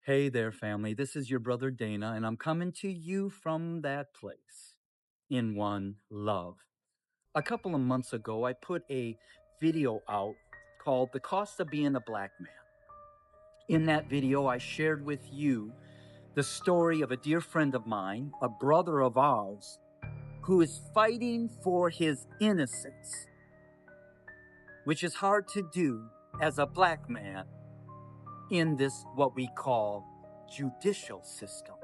Hey there, family. This is your brother Dana, and I'm coming to you from that place in One Love. A couple of months ago, I put a video out called The Cost of Being a Black Man. In that video, I shared with you the story of a dear friend of mine, a brother of ours, who is fighting for his innocence, which is hard to do as a black man in this, what we call, judicial system.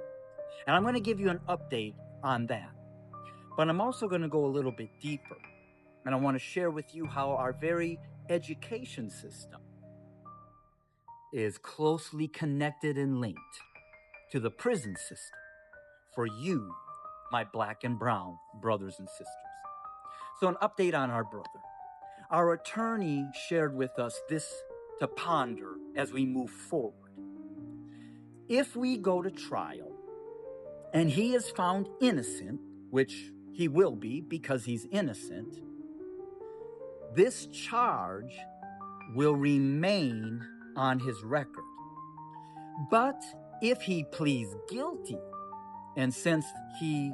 And I'm going to give you an update on that. But I'm also going to go a little bit deeper. And I want to share with you how our very education system is closely connected and linked to the prison system for you, my black and brown brothers and sisters. So, an update on our brother. Our attorney shared with us this to ponder as we move forward. If we go to trial and he is found innocent, which he will be because he's innocent, this charge will remain on his record. But if he pleads guilty, and since he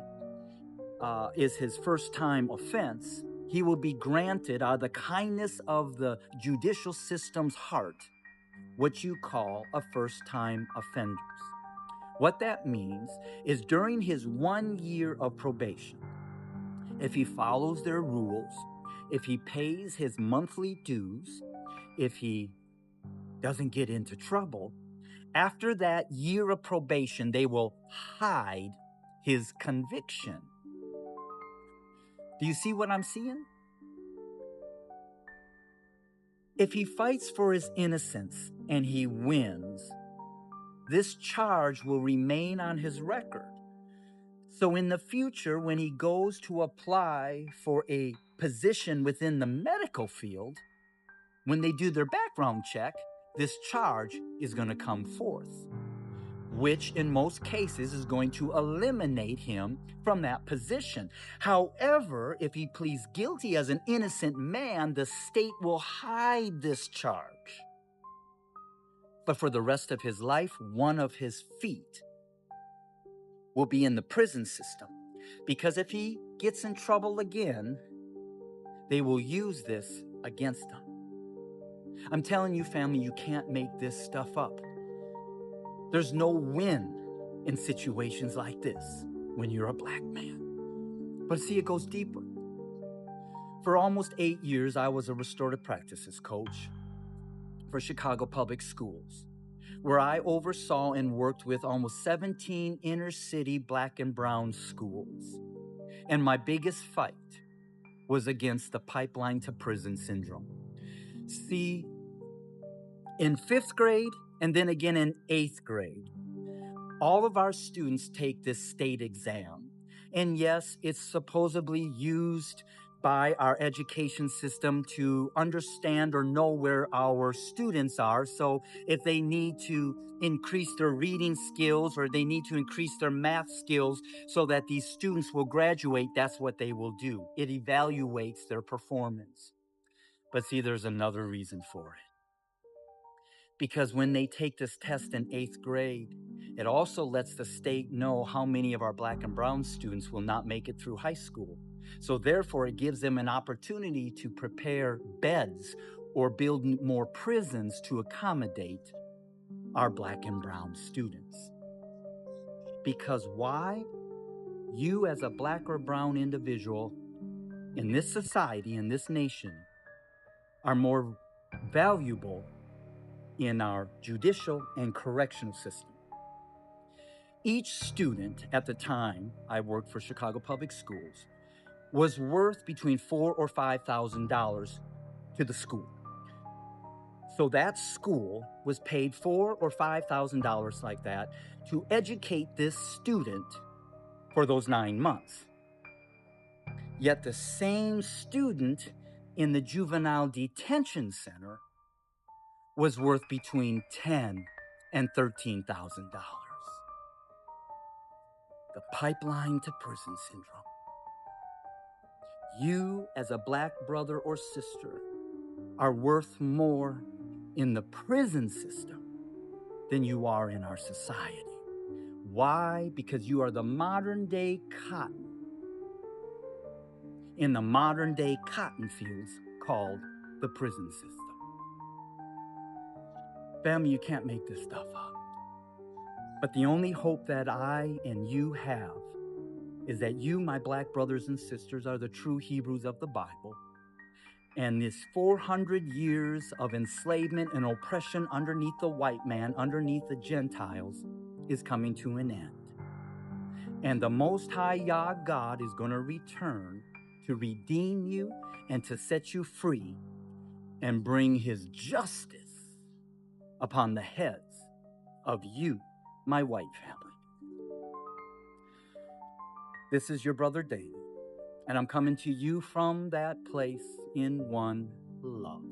is his first time offense, he will be granted out of the kindness of the judicial system's heart what you call a first time offenders. What that means is during his 1 year of probation, if he follows their rules, if he pays his monthly dues, if he doesn't get into trouble, after that year of probation, they will hide his conviction. Do you see what I'm seeing? If he fights for his innocence and he wins, this charge will remain on his record. So in the future, when he goes to apply for a position within the medical field, when they do their background check, this charge is going to come forth, which in most cases is going to eliminate him from that position. However, if he pleads guilty as an innocent man, the state will hide this charge. But for the rest of his life, one of his feet will be in the prison system. Because if he gets in trouble again, they will use this against him. I'm telling you, family, you can't make this stuff up. There's no win in situations like this when you're a black man. But see, it goes deeper. For almost 8 years, I was a restorative practices coach for Chicago Public Schools, where I oversaw and worked with almost 17 inner city black and brown schools. And my biggest fight was against the pipeline to prison syndrome. See, in 5th grade and then again in 8th grade, all of our students take this state exam. And yes, it's supposedly used by our education system to understand or know where our students are. So if they need to increase their reading skills or they need to increase their math skills so that these students will graduate, that's what they will do. It evaluates their performance. But see, there's another reason for it. Because when they take this test in 8th grade, it also lets the state know how many of our black and brown students will not make it through high school. So therefore, it gives them an opportunity to prepare beds or build more prisons to accommodate our black and brown students. Because why? You as a black or brown individual in this society, in this nation, are more valuable in our judicial and correctional system. Each student at the time I worked for Chicago Public Schools was worth between $4,000 or $5,000 to the school. So that school was paid $4,000 or $5,000 like that to educate this student for those 9 months. Yet the same student in the juvenile detention center was worth between $10,000 and $13,000. The pipeline to prison syndrome. You, as a black brother or sister, are worth more in the prison system than you are in our society. Why? Because you are the modern day cotton in the modern day cotton fields called the prison system. Family, you can't make this stuff up. But the only hope that I and you have is that you, my black brothers and sisters, are the true Hebrews of the Bible. And this 400 years of enslavement and oppression underneath the white man, underneath the Gentiles, is coming to an end. And the Most High Yah God is going to return to redeem you and to set you free and bring his justice upon the heads of you, my white family. This is your brother David, and I'm coming to you from that place in one love.